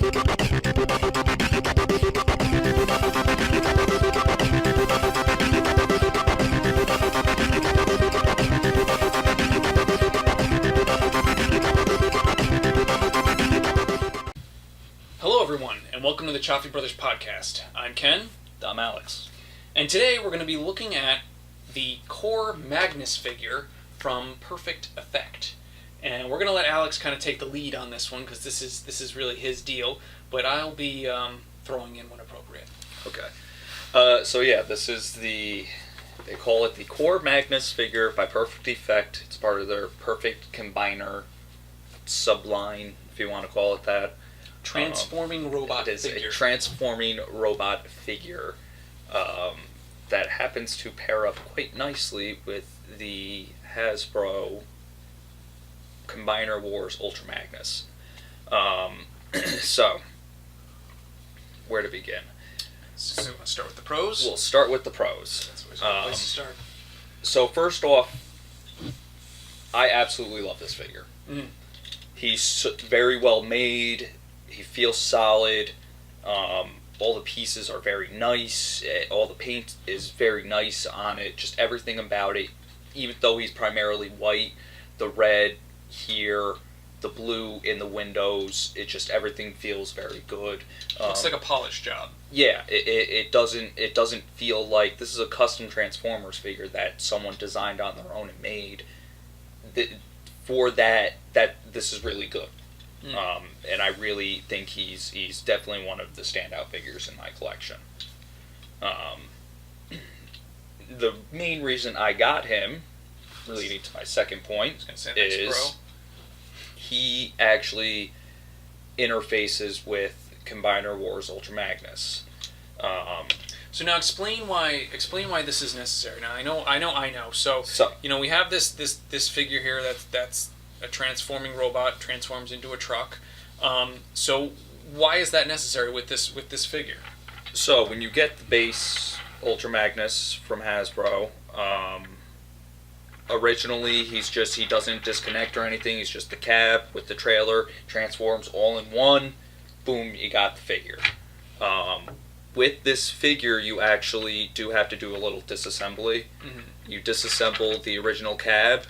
Hello everyone, and welcome to the Cioffi Brothers podcast. I'm Ken. I'm Alex. And today we're going to be looking at the Core Magnus figure from Perfect Effect. And we're going to let Alex kind of take the lead on this one, because this is really his deal, but I'll be throwing in when appropriate. Okay. So yeah, this is they call it the Core Magnus figure by Perfect Effect. It's part of their Perfect Combiner subline, if you want to call it that. Transforming robot figure. It is a transforming robot figure that happens to pair up quite nicely with the Hasbro Combiner Wars Ultra Magnus. So, where to begin? So we'll start with the pros? We'll start with the pros. That's always a good place to start. So first off, I absolutely love this figure. Mm. He's very well made. He feels solid. All the pieces are very nice. All the paint is very nice on it. Just everything about it. Even though he's primarily white, the red here, the blue in the windows, everything feels very good. Looks like a polished job. Yeah, it doesn't feel like this is a custom Transformers figure that someone designed on their own and made. For that this is really good. Mm. And I really think he's definitely one of the standout figures in my collection. The main reason I got him, leading to my second point, is he actually interfaces with Combiner Wars Ultra Magnus. So now explain why this is necessary. Now I know. So we have this figure here that's a transforming robot, transforms into a truck. So why is that necessary with this figure? So when you get the base Ultra Magnus from Hasbro, originally he doesn't disconnect or anything. He's just the cab with the trailer, transforms all in one. Boom, you got the figure. With this figure, you actually do have to do a little disassembly. Mm-hmm. You disassemble the original cab,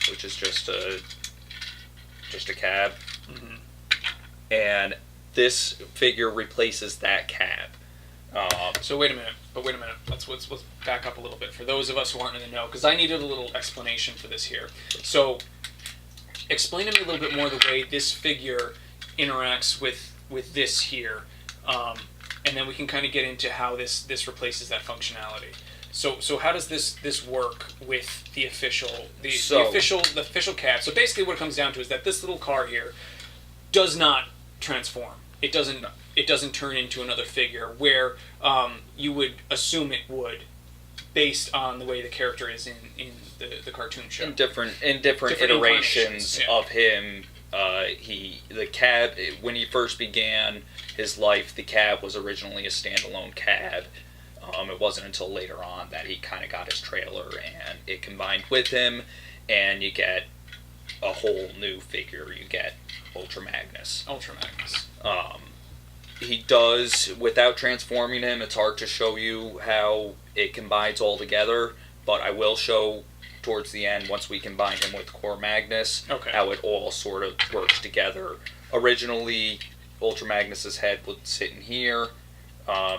which is just a cab, mm-hmm. and this figure replaces that cab. So wait a minute. Let's back up a little bit for those of us who aren't in the know, because I needed a little explanation for this here. So explain to me a little bit more the way this figure interacts with this here, and then we can kind of get into how this replaces that functionality. So how does this work with the official cab? So basically what it comes down to is that this little car here does not transform. It doesn't turn into another figure where you would assume it would, based on the way the character is in the cartoon show. In different iterations of him, the cab, when he first began his life, the cab was originally a standalone cab. It wasn't until later on that he kind of got his trailer and it combined with him, and you get a whole new figure. You get Ultra Magnus. He does, without transforming him, it's hard to show you how it combines all together, but I will show towards the end, once we combine him with Core Magnus, how it all sort of works together. Originally, Ultra Magnus's head would sit in here.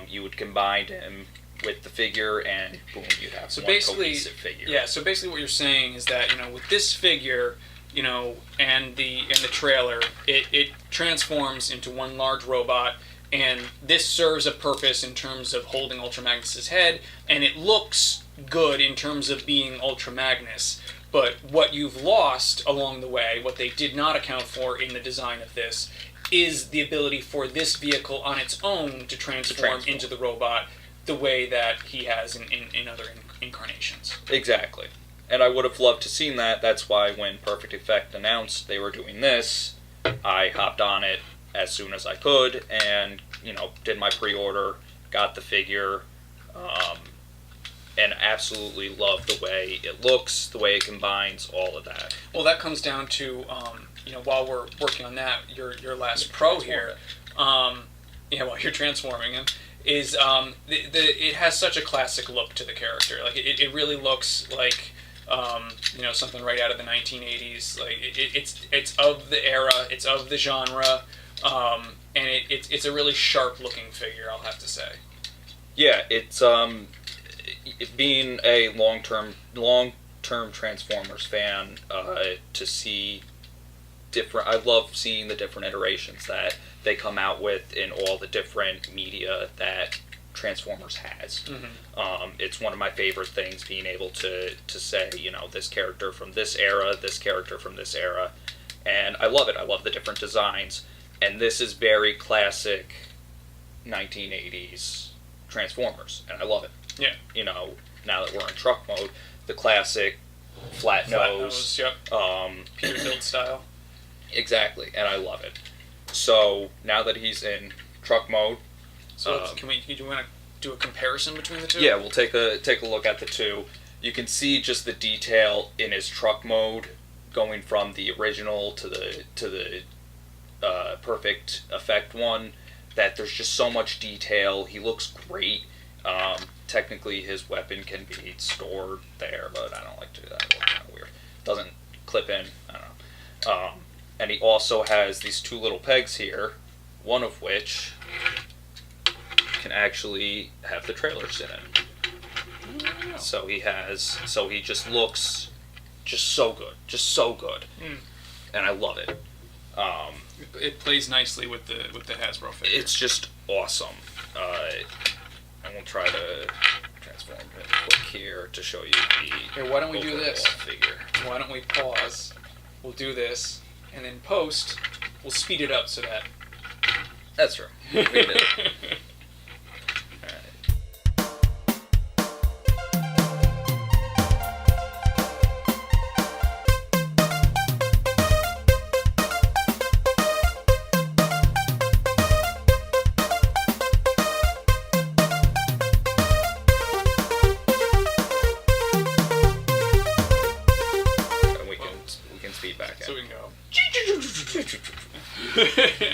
You would combine him with the figure, and boom, you'd have one cohesive figure. Yeah. So basically, what you're saying is that with this figure, and the trailer, it transforms into one large robot, and this serves a purpose in terms of holding Ultra Magnus's head, and it looks good in terms of being Ultra Magnus. But what you've lost along the way, what they did not account for in the design of this, is the ability for this vehicle on its own to transform into the robot the way that he has in other incarnations. Exactly. And I would have loved to seen that. That's why when Perfect Effect announced they were doing this, I hopped on it as soon as I could and, did my pre-order, got the figure, and absolutely love the way it looks, the way it combines, all of that. Well, that comes down to while we're working on that, your last pro here, while you're transforming him, is it has such a classic look to the character. Like it really looks like something right out of the 1980s. Like it's of the era, it's of the genre, and it's a really sharp looking figure, I'll have to say. Yeah, it's being a long-term Transformers fan, to see different. I love seeing the different iterations that they come out with in all the different media that Transformers has. Mm-hmm. It's one of my favorite things, being able to say, this character from this era, this character from this era, and I love it. I love the different designs, and this is very classic 1980s Transformers, and I love it. Yeah. Now that we're in truck mode, the classic flat nose. Yep. Peterbilt style. Exactly, and I love it. So now that he's in truck mode, so do you want to do a comparison between the two? Yeah, we'll take a look at the two. You can see just the detail in his truck mode, going from the original to the Perfect Effect one. That there's just so much detail. He looks great. Technically, his weapon can be stored there, but I don't like to do that. It looks kind of weird. Doesn't clip in. I don't know. And he also has these two little pegs here, one of which can actually have the trailer sit in. Oh. So he just looks just so good, and I love it. It plays nicely with the Hasbro figure. It's just awesome. I'm gonna try to transform it quick here to show you the. Here, why don't we do this? Figure. Why don't we pause? We'll do this, and then post. We'll speed it up so that. That's true. We did it.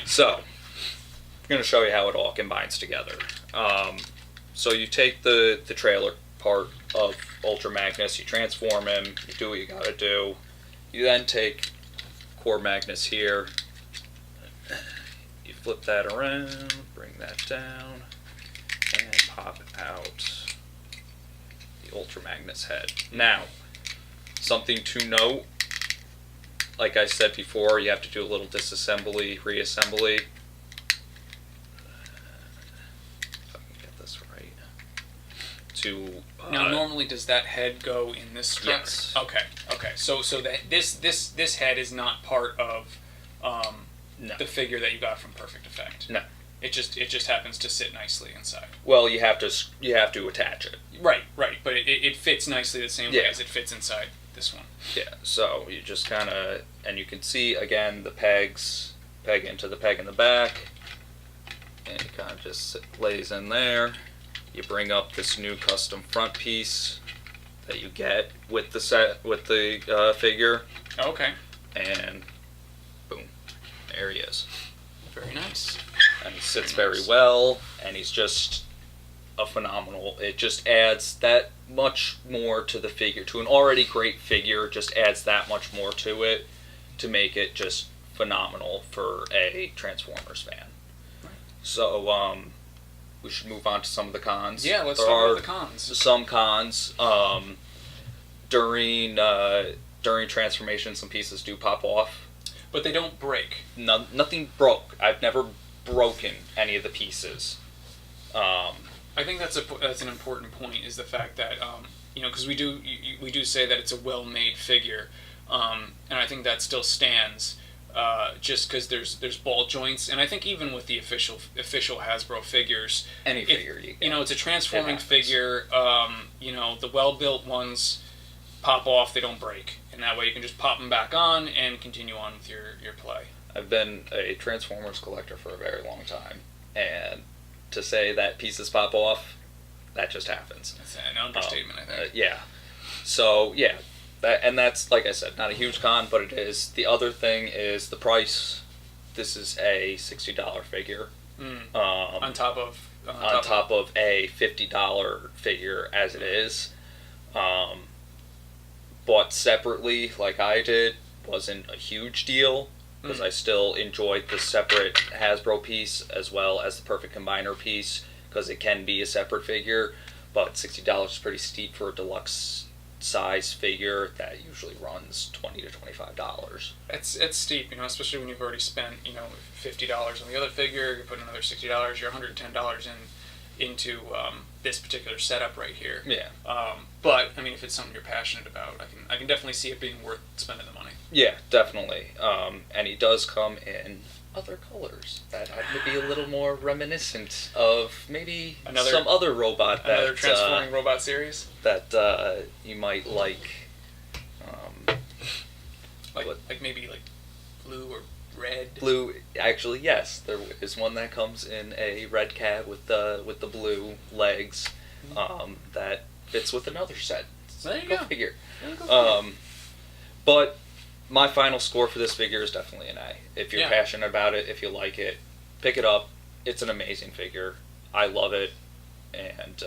So, I'm going to show you how it all combines together. So you take the trailer part of Ultra Magnus, you transform him, you do what you got to do. You then take Core Magnus here, you flip that around, bring that down, and pop out the Ultra Magnus head. Now, something to note. Like I said before, you have to do a little disassembly, reassembly. If I can get this right. Now, normally, does that head go in this truck? Yes. Okay. So that this head is not part of No. the figure that you got from Perfect Effect. No. It just happens to sit nicely inside. Well, you have to attach it. Right. But it fits nicely the same way Yeah. as it fits inside this one. Yeah. So you just kind of, and you can see again the pegs peg into the peg in the back, and it kind of just lays in there. You bring up this new custom front piece that you get with the figure, Okay. and boom, there he is. Very nice. And he sits very well, and he's just a phenomenal. It just adds that much more to the figure, to an already great figure. Just adds that much more to it to make it just phenomenal for a Transformers fan. Right. So we should move on to some of the cons. Yeah, let's There talk are about the cons. some cons. During transformation, some pieces do pop off. But they don't break. Nothing broke. I've never broken any of the pieces. I think that's an important point, is the fact that because we do say that it's a well-made figure, and I think that still stands. Just because there's ball joints, and I think even with the official Hasbro figures, Any figure you get. it's a transforming figure. The well-built ones pop off; they don't break, and that way you can just pop them back on and continue on with your play. I've been a Transformers collector for a very long time, and to say that pieces pop off, that just happens. That's an understatement, I think. Yeah. So, yeah, That's, like I said, not a huge con, but it is. The other thing is the price. This is a $60 figure. On top of a $50 figure as it is. Bought separately, like I did, wasn't a huge deal because I still enjoyed the separate Hasbro piece as well as the Perfect Combiner piece because it can be a separate figure, but $60 is pretty steep for a deluxe size figure that usually runs $20 to $25. It's steep, especially when you've already spent $50 on the other figure. You put another $60, you're $110 into this particular setup right here. Yeah. But I mean, if it's something you're passionate about, I can definitely see it being worth spending the money. Yeah, definitely. And he does come in other colors that happen to be a little more reminiscent of maybe some other robot another Transforming Robot series that you might like. Like maybe like blue or red. Blue, actually, yes. There is one that comes in a red cab with the blue legs. That fits with another set. There you go. Figure. But my final score for this figure is definitely an A. If you're passionate about it, if you like it, pick it up. It's an amazing figure. I love it, and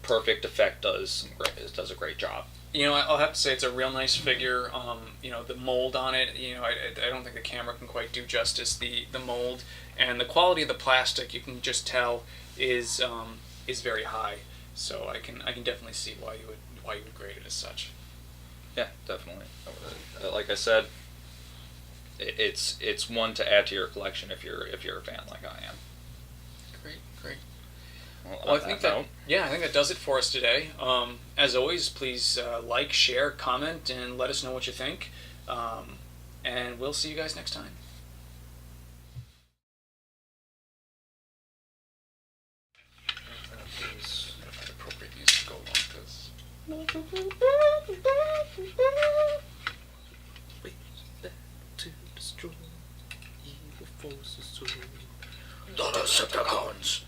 Perfect Effect does a great job. I'll have to say it's a real nice figure. The mold on it, I don't think the camera can quite do justice. The mold and the quality of the plastic, you can just tell is very high. So I can definitely see why you would grade it as such. Yeah, definitely. Like I said, it's one to add to your collection if you're a fan like I am. Great. Well, I think that does it for us today. As always, please like, share, comment, and let us know what you think. And we'll see you guys next time. Appropriate music to go along with this. Wait, to destroy evil forces. The Decepticons.